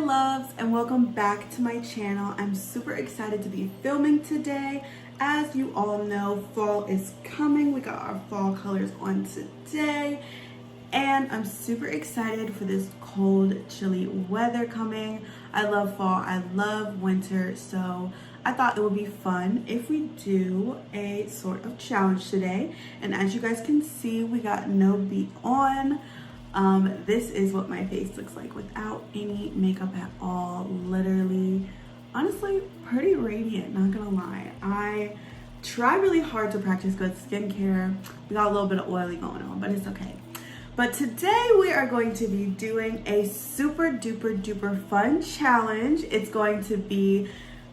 loves, and welcome back to my channel. I'm super excited to be filming today. As you all know, fall is coming. We got our fall colors on today, and I'm super excited for this cold, chilly weather coming. I love fall, I love winter, so I thought it would be fun if we do a sort of challenge today. And as you guys can see, we got no beat on. This is what my face looks like without any makeup at all. Literally, honestly, pretty radiant, not gonna lie. I try really hard to practice good skincare. We got a little bit of oily going on, but it's okay. But today we are going to be doing a super duper duper fun challenge. It's going to be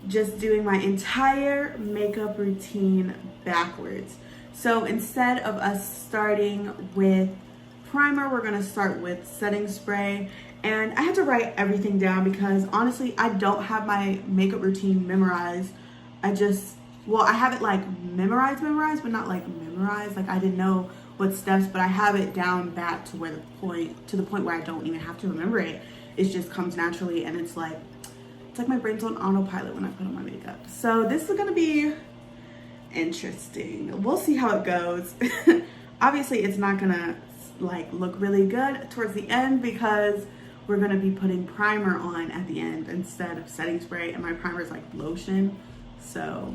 just doing my entire makeup routine backwards. So instead of us starting with primer, we're gonna start with setting spray. And I had to write everything down because honestly, I don't have my makeup routine memorized. I have it like memorized, but not like memorized. Like I didn't know what steps, but I have it down back to the point where I don't even have to remember it. It just comes naturally, and it's like my brain's on autopilot when I put on my makeup. So this is gonna be interesting. We'll see how it goes. Obviously, it's not gonna like look really good towards the end because we're gonna be putting primer on at the end instead of setting spray, and my primer is like lotion. So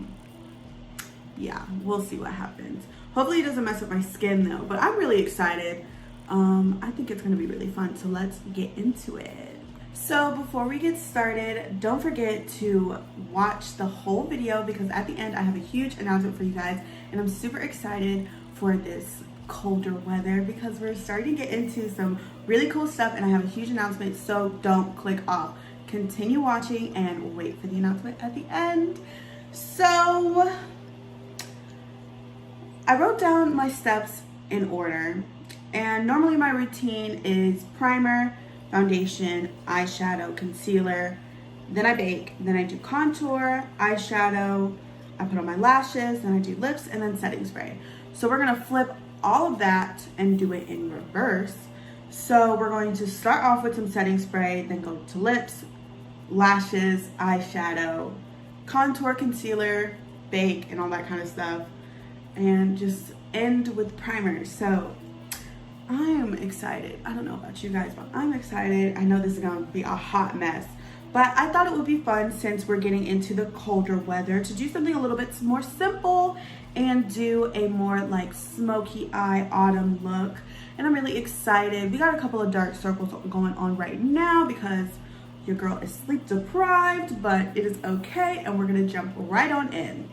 yeah, we'll see what happens. Hopefully it doesn't mess up my skin though, but I'm really excited. I think it's gonna be really fun, so let's get into it. So before we get started, don't forget to watch the whole video because at the end I have a huge announcement for you guys, and I'm super excited for this colder weather because we're starting to get into some really cool stuff, and I have a huge announcement, so don't click off. Continue watching and wait for the announcement at the end. So I wrote down my steps in order, and normally my routine is primer, foundation, eyeshadow, concealer, then I bake, then I do contour, eyeshadow, I put on my lashes, then I do lips, and then setting spray. So we're gonna flip all of that and do it in reverse. So we're going to start off with some setting spray, then go to lips, lashes, eyeshadow, contour, concealer, bake, and all that kind of stuff, and just end with primer. So I'm excited. I don't know about you guys, but I'm excited. I know this is gonna be a hot mess, but I thought it would be fun since we're getting into the colder weather to do something a little bit more simple and do a more like smoky eye autumn look. And I'm really excited. We got a couple of dark circles going on right now because your girl is sleep deprived, but it is okay, and we're gonna jump right on in.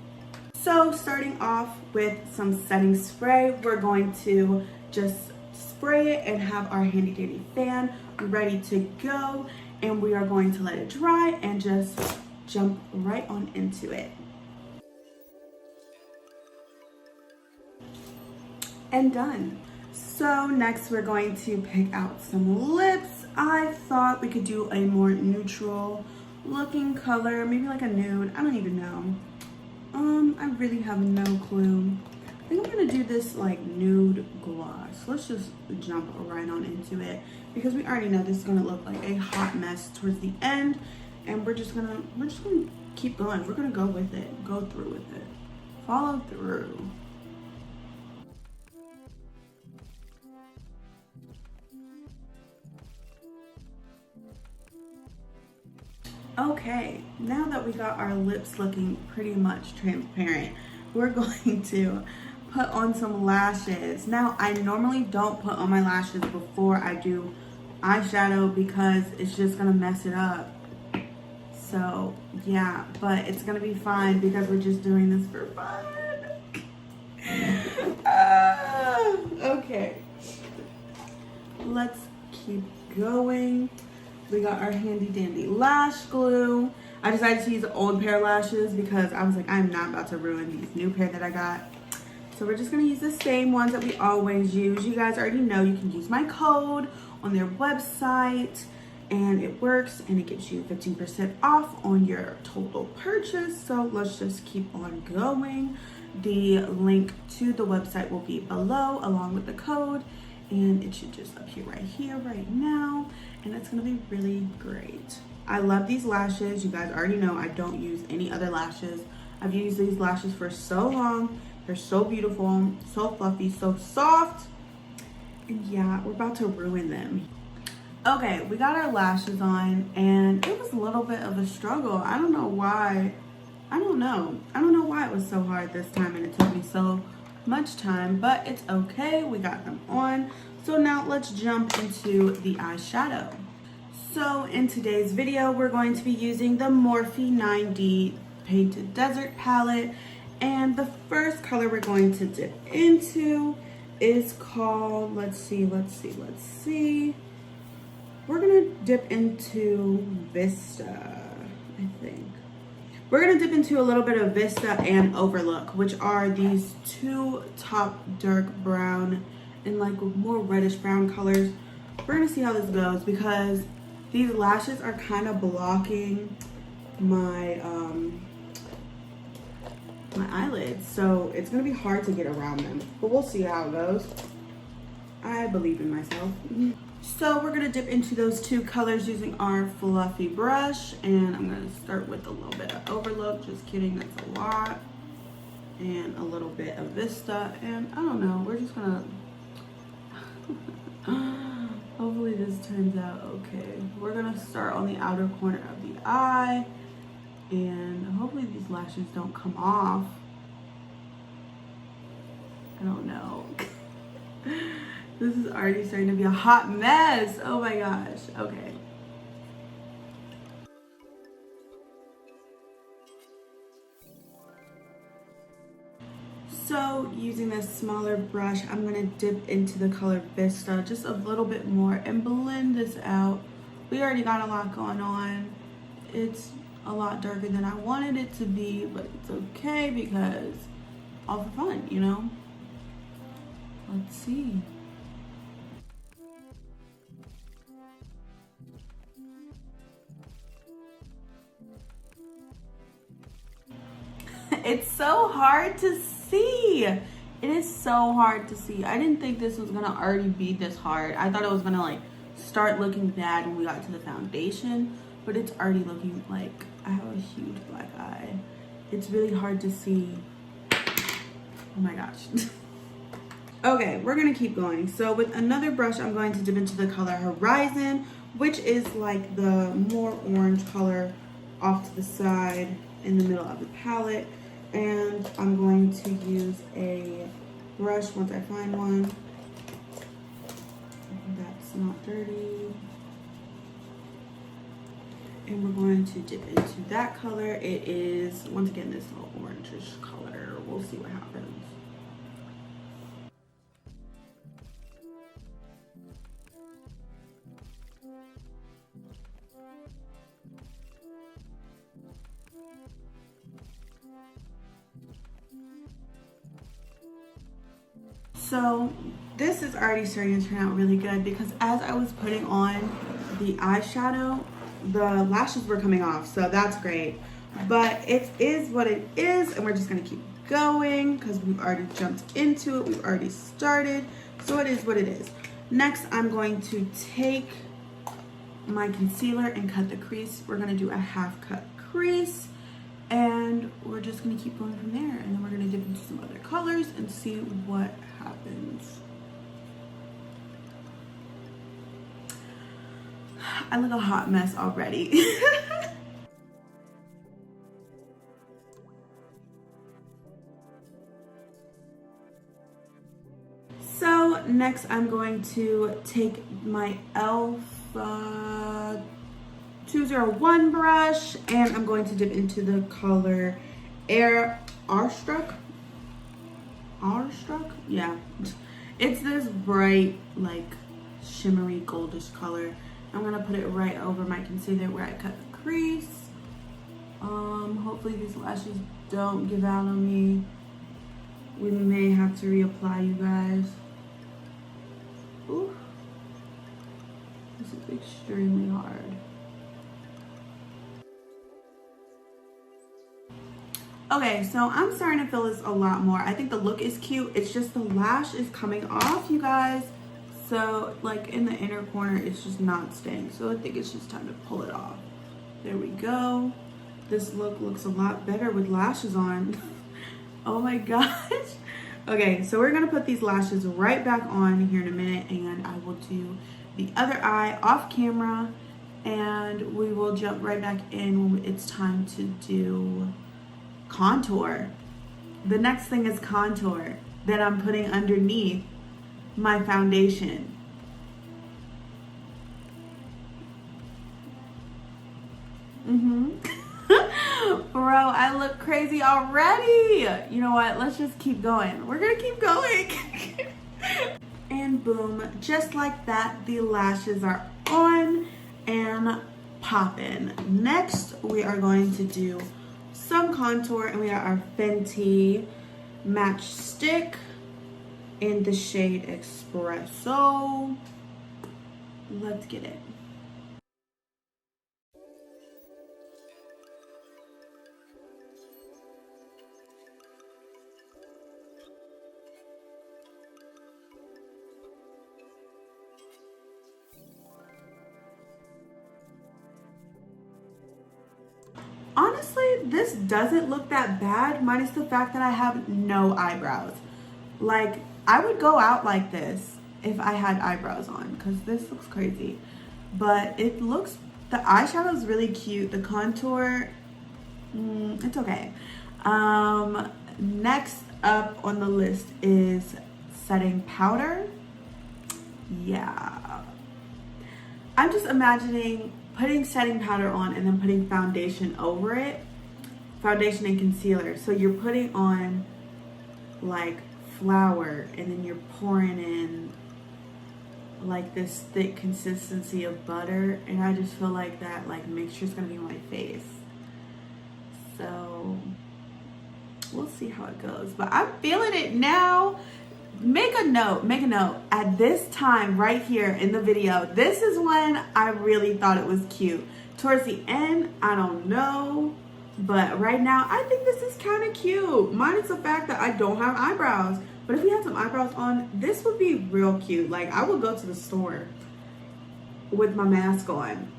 So starting off with some setting spray, we're going to just spray it and have our handy dandy fan ready to go, and we are going to let it dry and just jump right on into it. And done. So next we're going to pick out some lips. I thought we could do a more neutral looking color, maybe like a nude. I don't even know. I really have no clue. I think I'm gonna do this like nude gloss. Let's just jump right on into it because we already know this is gonna look like a hot mess towards the end, and we're just gonna keep going. We're gonna go with it, go through with it, follow through. Okay, now that we got our lips looking pretty much transparent, we're going to put on some lashes. Now, I normally don't put on my lashes before I do eyeshadow because it's just gonna mess it up. So yeah, but it's gonna be fine because we're just doing this for fun. Okay, let's keep going. We got our handy dandy lash glue. I decided to use an old pair of lashes because I was like, I'm not about to ruin these new pair that I got. So we're just gonna use the same ones that we always use. You guys already know you can use my code on their website, and it works, and it gives you 15% off on your total purchase. So let's just keep on going. The link to the website will be below along with the code, and it should just appear right here right now, and it's gonna be really great. I love these lashes. You guys already know I don't use any other lashes. I've used these lashes for so long. They're so beautiful, so fluffy, so soft. And yeah, we're about to ruin them. Okay, we got our lashes on and it was a little bit of a struggle. I don't know why. I don't know why it was so hard this time and it took me so much time, but it's okay. We got them on. So now let's jump into the eyeshadow. So in today's video, we're going to be using the Morphe 9D Painted Desert palette. And the first color we're going to dip into is called, let's see. We're gonna dip into Vista, I think. We're gonna dip into a little bit of Vista and Overlook, which are these two top dark brown and like more reddish brown colors. We're gonna see how this goes because these lashes are kind of blocking my my eyelids, so it's gonna be hard to get around them, but we'll see how it goes. I believe in myself. So we're gonna dip into those two colors using our fluffy brush, and I'm gonna start with a little bit of Overlook. Just kidding, that's a lot. And a little bit of Vista, and I don't know, we're just gonna hopefully this turns out okay. We're gonna start on the outer corner of the eye, and hopefully these lashes don't come off. I don't know. This is already starting to be a hot mess. Oh my gosh. Okay. So using this smaller brush, I'm gonna dip into the color Vista just a little bit more and blend this out. We already got a lot going on. It's a lot darker than I wanted it to be, but it's okay because all for fun, you know? Let's see. It's so hard to see. It is so hard to see. I didn't think this was gonna already be this hard. I thought it was gonna like start looking bad when we got to the foundation, but it's already looking like I have a huge black eye. It's really hard to see. Oh my gosh. Okay, we're gonna keep going. So with another brush, I'm going to dip into the color Horizon, which is like the more orange color off to the side in the middle of the palette. And I'm going to use a brush once I find one that's not dirty. And we're going to dip into that color. It is, once again, this little orangish color. We'll see what happens. So this is already starting to turn out really good because as I was putting on the eyeshadow, the lashes were coming off, so that's great. But it is what it is, and we're just gonna keep going because we've already jumped into it, we've already started, so it is what it is. Next, I'm going to take my concealer and cut the crease. We're gonna do a half cut crease, and we're just gonna keep going from there, and then we're gonna dip into some other colors and see what happens. I look a hot mess already. So next I'm going to take my e.l.f. 201 brush, and I'm going to dip into the color Awestruck. Yeah, it's this bright like shimmery goldish color. I'm gonna put it right over my concealer where I cut the crease. Hopefully these lashes don't give out on me. We may have to reapply, you guys. Ooh, this is extremely hard. Okay, so I'm starting to feel this a lot more. I think the look is cute. It's just the lash is coming off, you guys. So like in the inner corner, it's just not staying. So I think it's just time to pull it off. There we go. This look looks a lot better with lashes on. Oh my gosh. Okay, so we're gonna put these lashes right back on here in a minute, and I will do the other eye off camera, and we will jump right back in when it's time to do contour. The next thing is contour that I'm putting underneath my foundation. Bro, I look crazy already. You know what? Let's just keep going. We're gonna keep going. And boom, just like that, the lashes are on and popping. Next, we are going to do some contour, and we got our Fenty Match Stick in the shade Espresso. Let's get it. Honestly, this doesn't look that bad, minus the fact that I have no eyebrows. Like, I would go out like this if I had eyebrows on, because this looks crazy. But it looks, the eyeshadow is really cute. The contour, it's okay. Next up on the list is setting powder. Yeah. I'm just imagining putting setting powder on and then putting foundation over it. Foundation and concealer. So you're putting on like flour, and then you're pouring in like this thick consistency of butter, and I just feel like that like mixture is gonna be on my face. So we'll see how it goes, but I'm feeling it now. Make a note at this time right here in the video. This is when I really thought it was cute. Towards the end, I don't know, but right now I think this is kind of cute, minus the fact that I don't have eyebrows. But if we had some eyebrows on, this would be real cute. Like, I would go to the store with my mask on.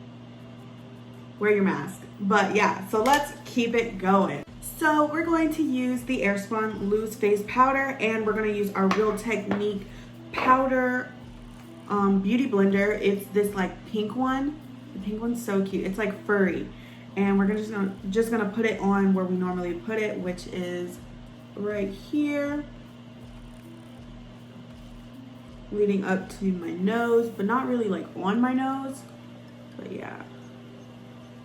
Wear your mask. But yeah, so let's keep it going. So we're going to use the Airspun Loose Face Powder, and we're going to use our Real Technique powder beauty blender. It's this like pink one. The pink one's so cute. It's like furry. And we're just gonna put it on where we normally put it, which is right here, leading up to my nose, but not really like on my nose. But yeah.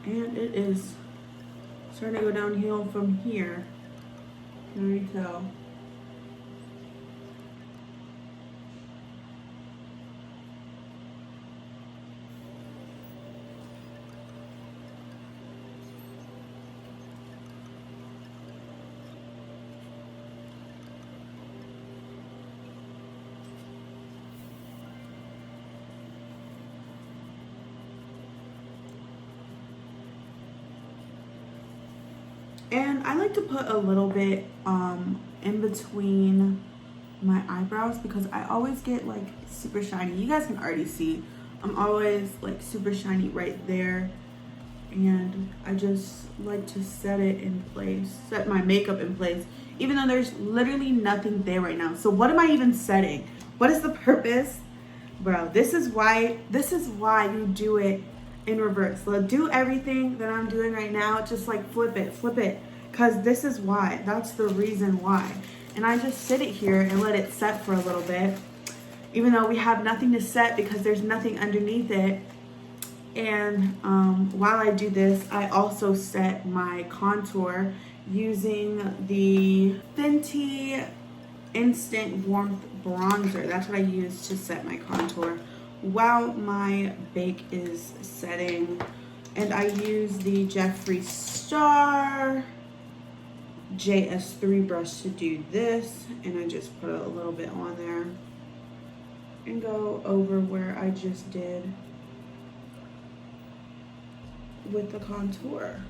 And it is starting to go downhill from here. Can you already tell? And I like to put a little bit in between my eyebrows, because I always get like super shiny. You guys can already see I'm always like super shiny right there, and I just like to set it in place, set my makeup in place, even though there's literally nothing there right now. So what am I even setting? What is the purpose? Bro, this is why you do it in reverse. So do everything that I'm doing right now, just like flip it, because this is why. That's the reason why. And I just sit it here and let it set for a little bit, even though we have nothing to set because there's nothing underneath it. And while I do this, I also set my contour using the Fenty Instant Warmth Bronzer. That's what I use to set my contour while my bake is setting. And I use the Jeffree Star JS3 brush to do this, and I just put a little bit on there and go over where I just did with the contour.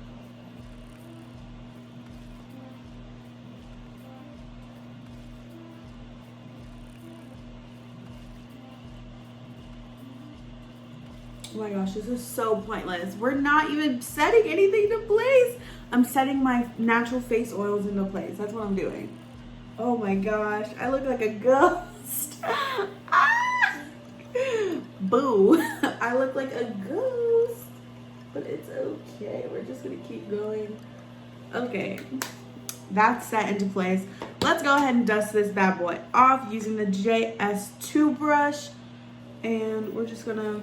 Oh my gosh, this is so pointless. We're not even setting anything to place. I'm setting my natural face oils into place. That's what I'm doing. Oh my gosh, I look like a ghost. Ah! Boo. I look like a ghost. But it's okay. We're just gonna keep going. Okay, that's set into place. Let's go ahead and dust this bad boy off using the JS2 brush. And we're just gonna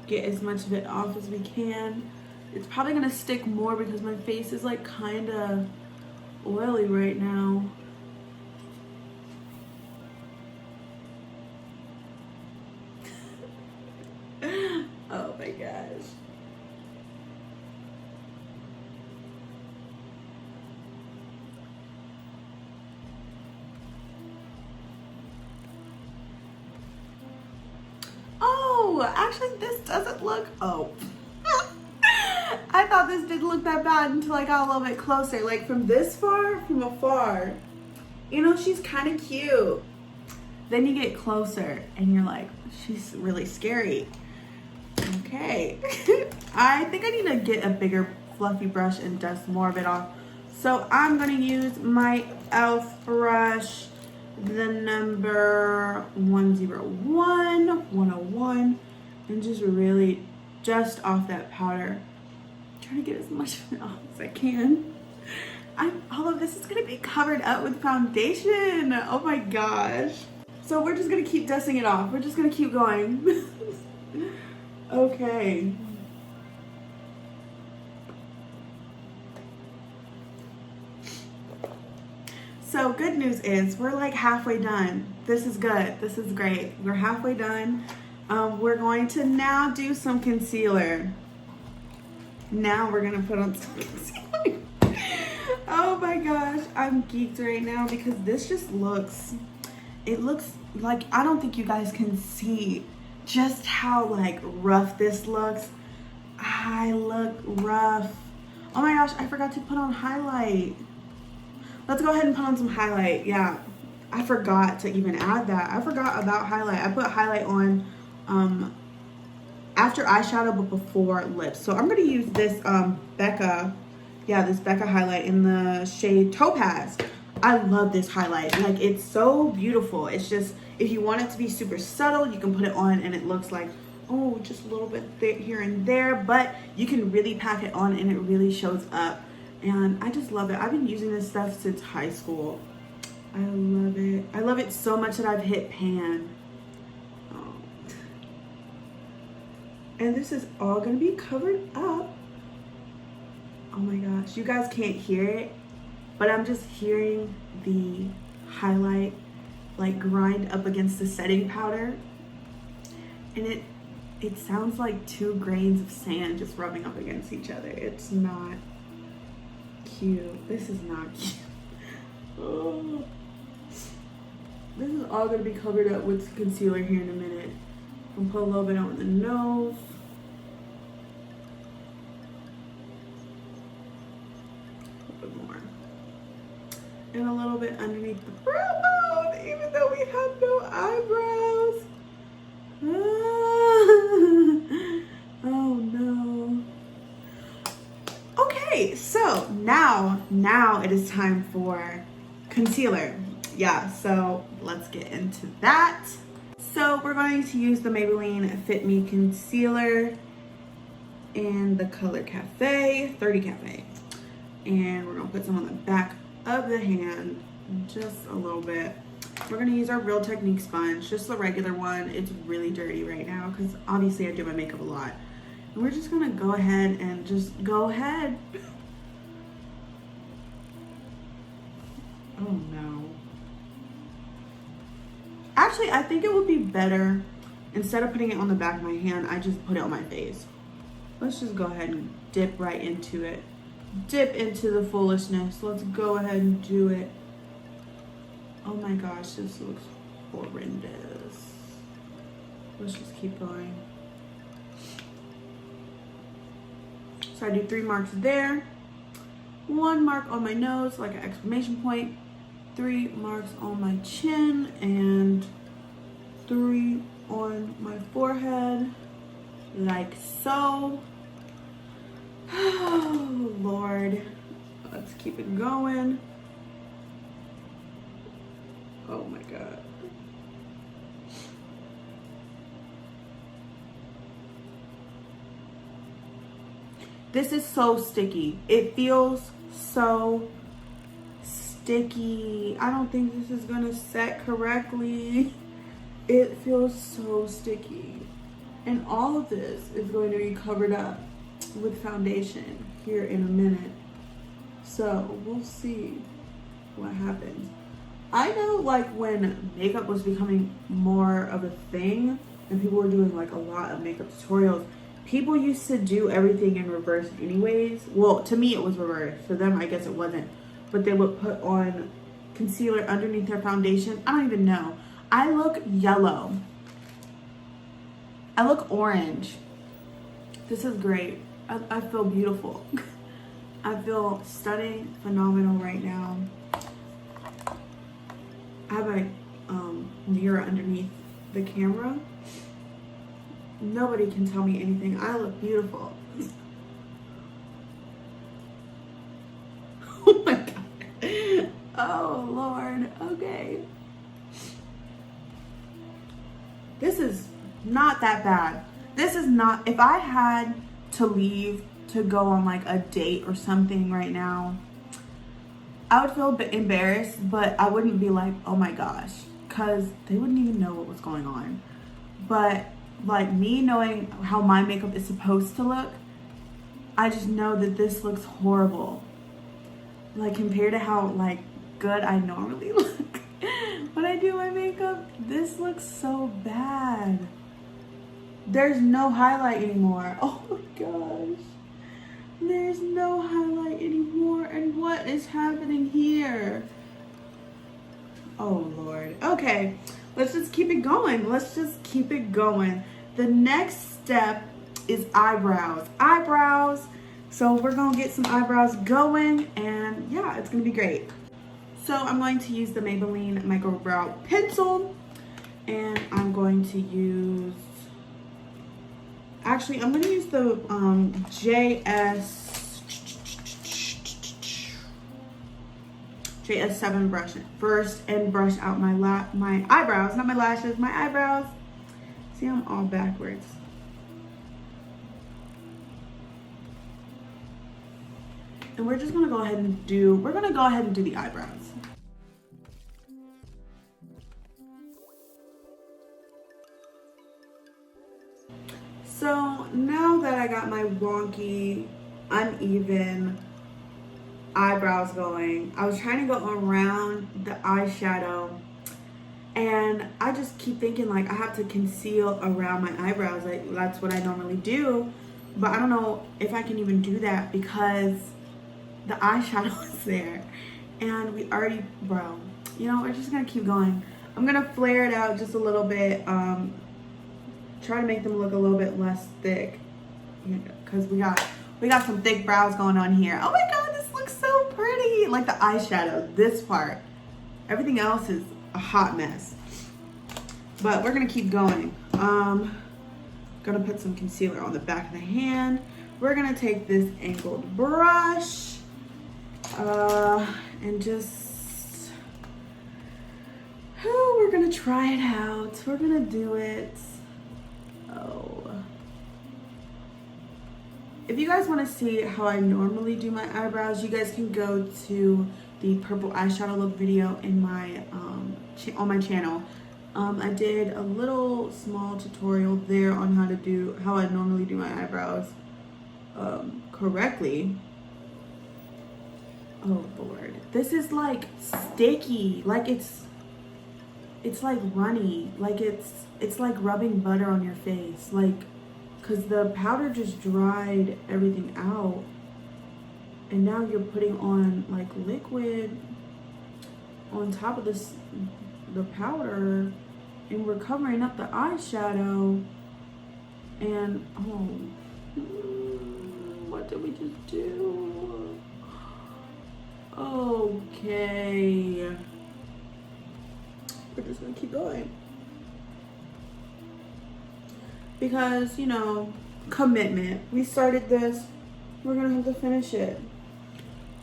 get as much of it off as we can. It's probably gonna stick more because my face is like kind of oily right now. Oh my gosh. Oh, actually this doesn't look, oh. I thought this didn't look that bad until I got a little bit closer. Like from this far, from afar, you know, she's kind of cute. Then you get closer and you're like, she's really scary. Okay. I think I need to get a bigger fluffy brush and dust more of it off. So I'm gonna use my e.l.f. brush, the number 101, and just really dust off that powder. Trying to get as much of it off as I can. All of this is gonna be covered up with foundation. Oh my gosh. So we're just gonna keep dusting it off. We're just gonna keep going. Okay. So good news is we're like halfway done. This is good. This is great. We're halfway done. We're going to now do some concealer. Now we're gonna put on some concealer. Oh my gosh, I'm geeked right now because this just looks, it looks like, I don't think you guys can see just how like rough this looks. I look rough. Oh my gosh, I forgot to put on highlight. Let's go ahead and put on some highlight. Yeah, I forgot to even add that. I forgot about highlight. I put highlight on after eyeshadow but before lips. So I'm gonna use this Becca, this Becca highlight in the shade Topaz. I love this highlight. Like, it's so beautiful. It's just, if you want it to be super subtle, you can put it on and it looks like, oh, just a little bit here and there, but you can really pack it on and it really shows up. And I just love it. I've been using this stuff since high school. I love it. I love it so much that I've hit pan. Oh. And this is all gonna be covered up. Oh my gosh, you guys can't hear it, but I'm just hearing the highlight like grind up against the setting powder. And it sounds like 2 grains of sand just rubbing up against each other. It's not cute. This is not cute. Oh. This is all gonna be covered up with concealer here in a minute. I'm gonna put a little bit on the nose. And a little bit underneath the brow bone, even though we have no eyebrows. Oh no. Okay, so now it is time for concealer. Yeah, so let's get into that. So we're going to use the Maybelline Fit Me Concealer in the color Cafe, 30 Cafe. And we're gonna put some on the back of the hand, just a little bit. We're gonna use our Real Technique sponge, just the regular one. It's really dirty right now because obviously I do my makeup a lot. And we're just gonna go ahead and just go ahead. Oh no. Actually, I think it would be better, instead of putting it on the back of my hand, I just put it on my face. Let's just go ahead and dip right into it. Dip into the foolishness. Let's go ahead and do it. Oh my gosh, this looks horrendous. Let's just keep going. So I do 3 marks there. 1 mark on my nose, like an exclamation point. 3 marks on my chin and 3 on my forehead. like so. Oh, Lord. Let's keep it going. Oh my God. This is so sticky. It feels so sticky. I don't think this is gonna set correctly. It feels so sticky. And all of this is going to be covered up with foundation here in a minute. So we'll see what happens. I know like when makeup was becoming more of a thing and people were doing like a lot of makeup tutorials, people used to do everything in reverse anyways. Well, to me it was reverse. For them, I guess it wasn't. But they would put on concealer underneath their foundation. I don't even know. I look yellow. I look orange. This is great. I feel beautiful. I feel stunning, phenomenal right now. I have a mirror underneath the camera. Nobody can tell me anything. I look beautiful. Oh my God. Oh Lord. Okay. This is not that bad. This is not, if I had to leave to go on like a date or something right now, I would feel a bit embarrassed, but I wouldn't be like, oh my gosh, because they wouldn't even know what was going on. But like me knowing how my makeup is supposed to look, I just know that this looks horrible. Like compared to how like good I normally look when I do my makeup, this looks so bad. There's no highlight anymore. Oh my gosh. There's no highlight anymore. And what is happening here? Oh Lord. Okay, let's just keep it going. Let's just keep it going. The next step is eyebrows. Eyebrows. So we're gonna get some eyebrows going and yeah, it's gonna be great. So I'm going to use the Maybelline Micro Brow Pencil and I'm going to use, actually I'm gonna use the JS7 brush first and brush out my eyebrows, not my lashes, my eyebrows. See, I'm all backwards. And we're just gonna go ahead and do, the eyebrows. So now that I got my wonky, uneven eyebrows going, I was trying to go around the eyeshadow and I just keep thinking like I have to conceal around my eyebrows. Like that's what I normally do, but I don't know if I can even do that because the eyeshadow is there and we already, bro, you know, we're just gonna keep going. I'm gonna flare it out just a little bit, try to make them look a little bit less thick, because we got some thick brows going on here. Oh my God, this looks so pretty. Like the eyeshadow, this part, everything else is a hot mess, but we're gonna keep going. Gonna put some concealer on the back of the hand. We're gonna take this angled brush and just, we're gonna try it out. We're gonna do it. Oh. If you guys want to see how I normally do my eyebrows, you guys can go to the purple eyeshadow look video in my on my channel. I did a little small tutorial there on how I normally do my eyebrows correctly. Oh Lord, this is like sticky, like it's like runny, like it's like rubbing butter on your face, like, because the powder just dried everything out and now you're putting on like liquid on top of the powder, and we're covering up the eyeshadow, and what did we just do? Okay, we're just gonna keep going because, you know, commitment. We started this, we're gonna have to finish it.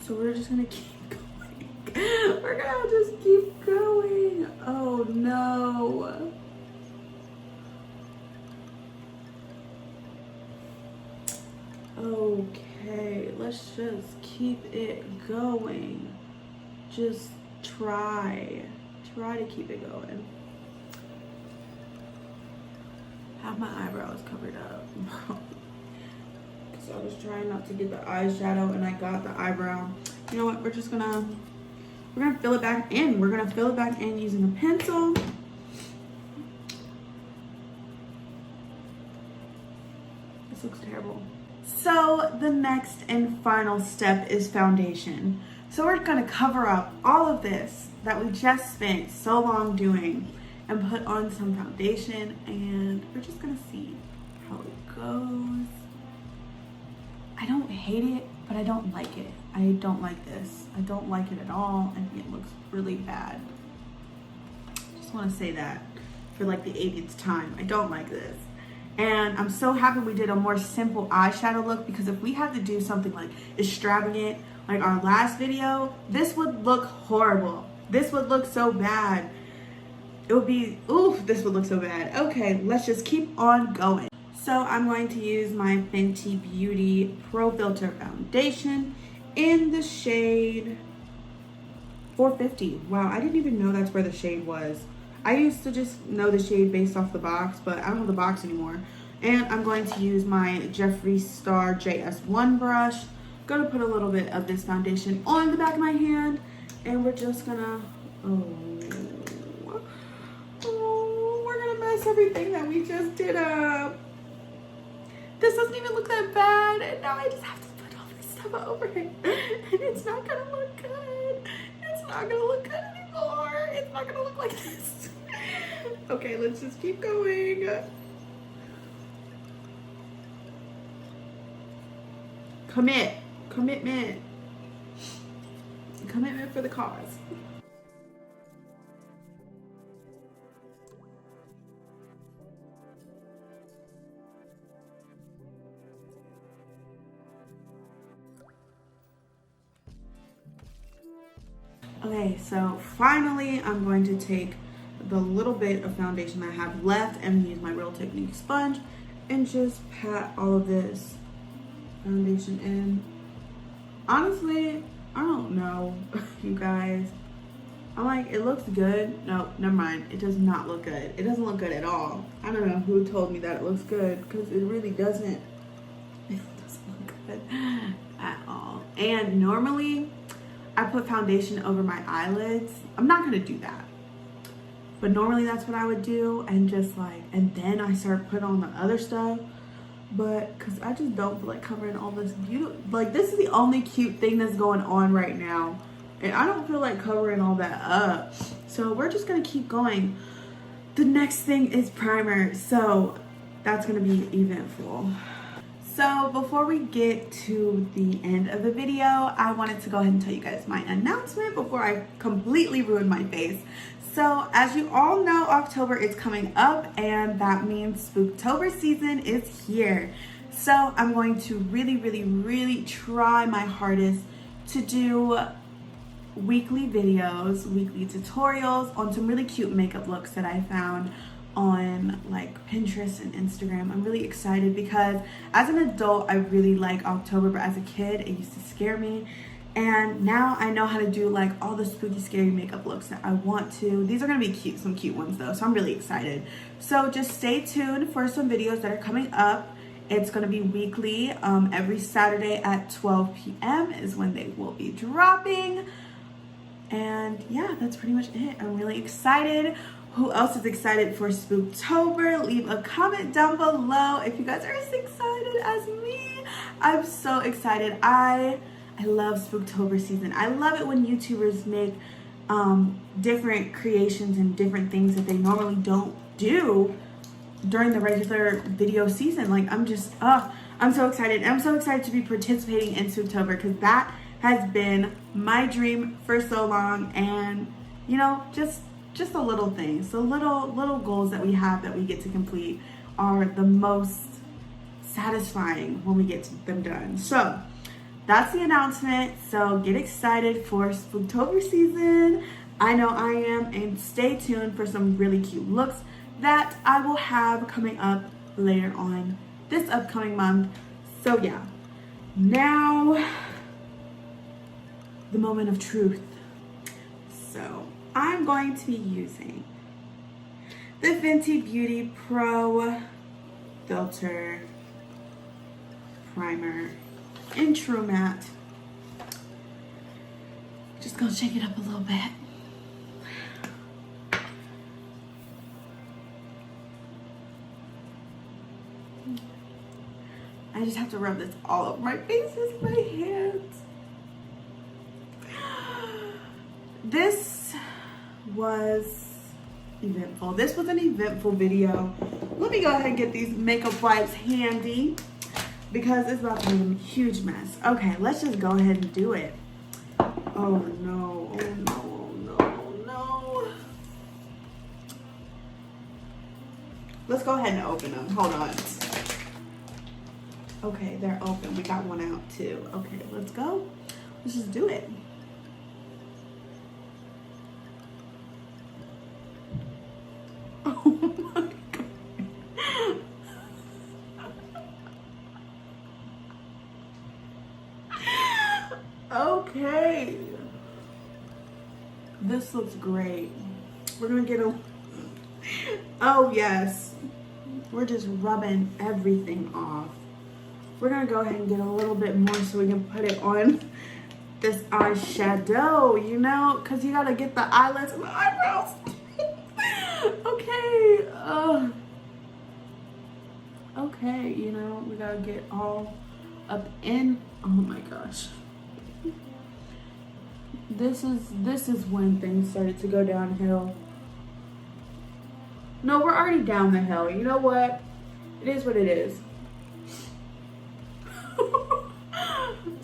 So we're just gonna keep going. We're gonna just keep going. Oh no. Okay, let's just keep it going. Just try to keep it going. Have my eyebrows covered up. So I was trying not to get the eyeshadow and I got the eyebrow. You know what, we're gonna fill it back in. We're gonna fill it back in using a pencil. This looks terrible. So the next and final step is foundation. So we're gonna cover up all of this that we just spent so long doing and put on some foundation, and we're just gonna see how it goes. I don't hate it, but I don't like it. I don't like this. I don't like it at all. I think it looks really bad. Just wanna say that for like the 80th time. I don't like this. And I'm so happy we did a more simple eyeshadow look, because if we had to do something like extravagant, like our last video, this would look horrible. This would look so bad. It would be, oof, this would look so bad. Okay, let's just keep on going. So I'm going to use my Fenty Beauty Pro Filter Foundation in the shade 450. Wow, I didn't even know that's where the shade was. I used to just know the shade based off the box, but I don't have the box anymore. And I'm going to use my Jeffree Star JS1 brush. Gonna put a little bit of this foundation on the back of my hand, and we're just gonna, we're gonna mess everything that we just did up. This doesn't even look that bad, and now I just have to put all this stuff over it, and it's not gonna look good. It's not gonna look good anymore. It's not gonna look like this. Okay, let's just keep going. Commitment for the cause. Okay, so finally I'm going to take the little bit of foundation I have left and use my Real Technique sponge and just pat all of this foundation in. Honestly, I don't know, you guys. I'm like, it looks good. No, never mind. It does not look good. It doesn't look good at all. I don't know who told me that it looks good, because it really doesn't. It doesn't look good at all. And normally, I put foundation over my eyelids. I'm not gonna do that. But normally that's what I would do, and just like, and then I start putting on the other stuff. But because I just don't feel like covering all this beautiful, like this is the only cute thing that's going on right now, and I don't feel like covering all that up. So we're just gonna keep going. The next thing is primer, so that's gonna be eventful. So before we get to the end of the video, I wanted to go ahead and tell you guys my announcement before I completely ruin my face. So as you all know, October is coming up, and that means Spooktober season is here. So I'm going to really try my hardest to do weekly videos, weekly tutorials on some really cute makeup looks that I found on like Pinterest and Instagram. I'm really excited because as an adult, I really like October, but as a kid, it used to scare me. And now I know how to do like all the spooky, scary makeup looks that I want to. These are gonna be cute, some cute ones though, so I'm really excited. So just stay tuned for some videos that are coming up. It's gonna be weekly. Every Saturday at 12 p.m. is when they will be dropping. And yeah, that's pretty much it. I'm really excited. Who else is excited for Spooktober? Leave a comment down below if you guys are as excited as me. I'm so excited. I love Spooktober season. I love it when YouTubers make different creations and different things that they normally don't do during the regular video season. Like I'm just, I'm so excited. I'm so excited to be participating in Spooktober because that has been my dream for so long. And you know, just the little things, the little goals that we have that we get to complete are the most satisfying when we get them done. So that's the announcement. So get excited for Spooktober season. I know I am, and stay tuned for some really cute looks that I will have coming up later on this upcoming month. So yeah, now the moment of truth. So I'm going to be using the Fenty Beauty Pro Filter Primer in True Matte. Just gonna shake it up a little bit. I just have to rub this all over my face with my hands. This was eventful. This was an eventful video. Let me go ahead and get these makeup wipes handy because it's about to be a huge mess. Okay, let's just go ahead and do it. Oh no, oh no, oh no, oh no. Let's go ahead and open them. Hold on. Okay, they're open. We got one out too. Okay, let's go. Let's just do it. Oh my God. Okay. This looks great. We're gonna get a... Oh yes. We're just rubbing everything off. We're gonna go ahead and get a little bit more so we can put it on this eyeshadow, you know, because you gotta get the eyelids and the eyebrows. Okay. Okay, you know, we gotta get all up in. Oh my gosh. This is when things started to go downhill. No, we're already down the hill. You know what? It is what it is.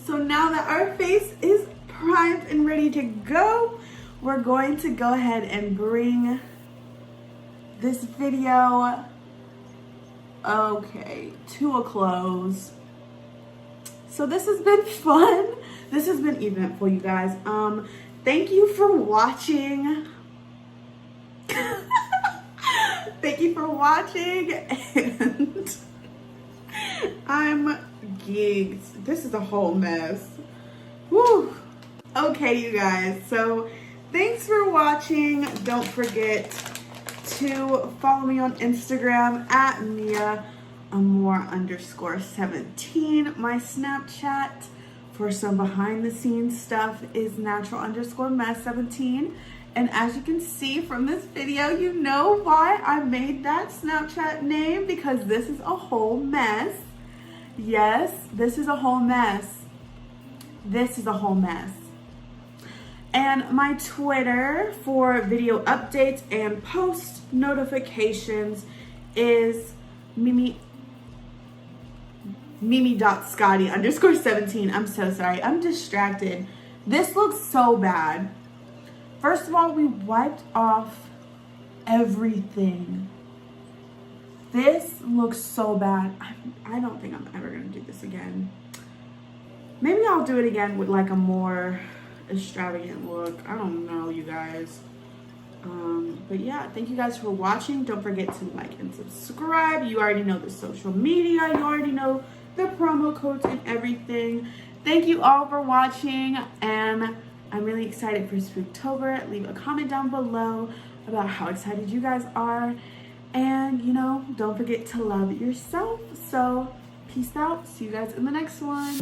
So now that our face is primed and ready to go, we're going to go ahead and bring this video, okay, to a close. So this has been fun. This has been eventful, you guys. Thank you for watching. Thank you for watching, and I'm geeked. This is a whole mess. Woo. Okay, you guys. So thanks for watching. Don't forget to follow me on Instagram at miaamoré_17. My Snapchat for some behind the scenes stuff is natural_mess17. And as you can see from this video, you know why I made that Snapchat name, because this is a whole mess. Yes, this is a whole mess. This is a whole mess. And my Twitter for video updates and post notifications is mimi.scotty_17. I'm so sorry. I'm distracted. This looks so bad. First of all, we wiped off everything. This looks so bad. I don't think I'm ever going to do this again. Maybe I'll do it again with like a more extravagant look. I don't know, you guys. But yeah, thank you guys for watching. Don't forget to like and subscribe. You already know the social media. You already know the promo codes and everything. Thank you all for watching, and I'm really excited for Spooktober. Leave a comment down below about how excited you guys are. And, you know, don't forget to love yourself. So, peace out. See you guys in the next one.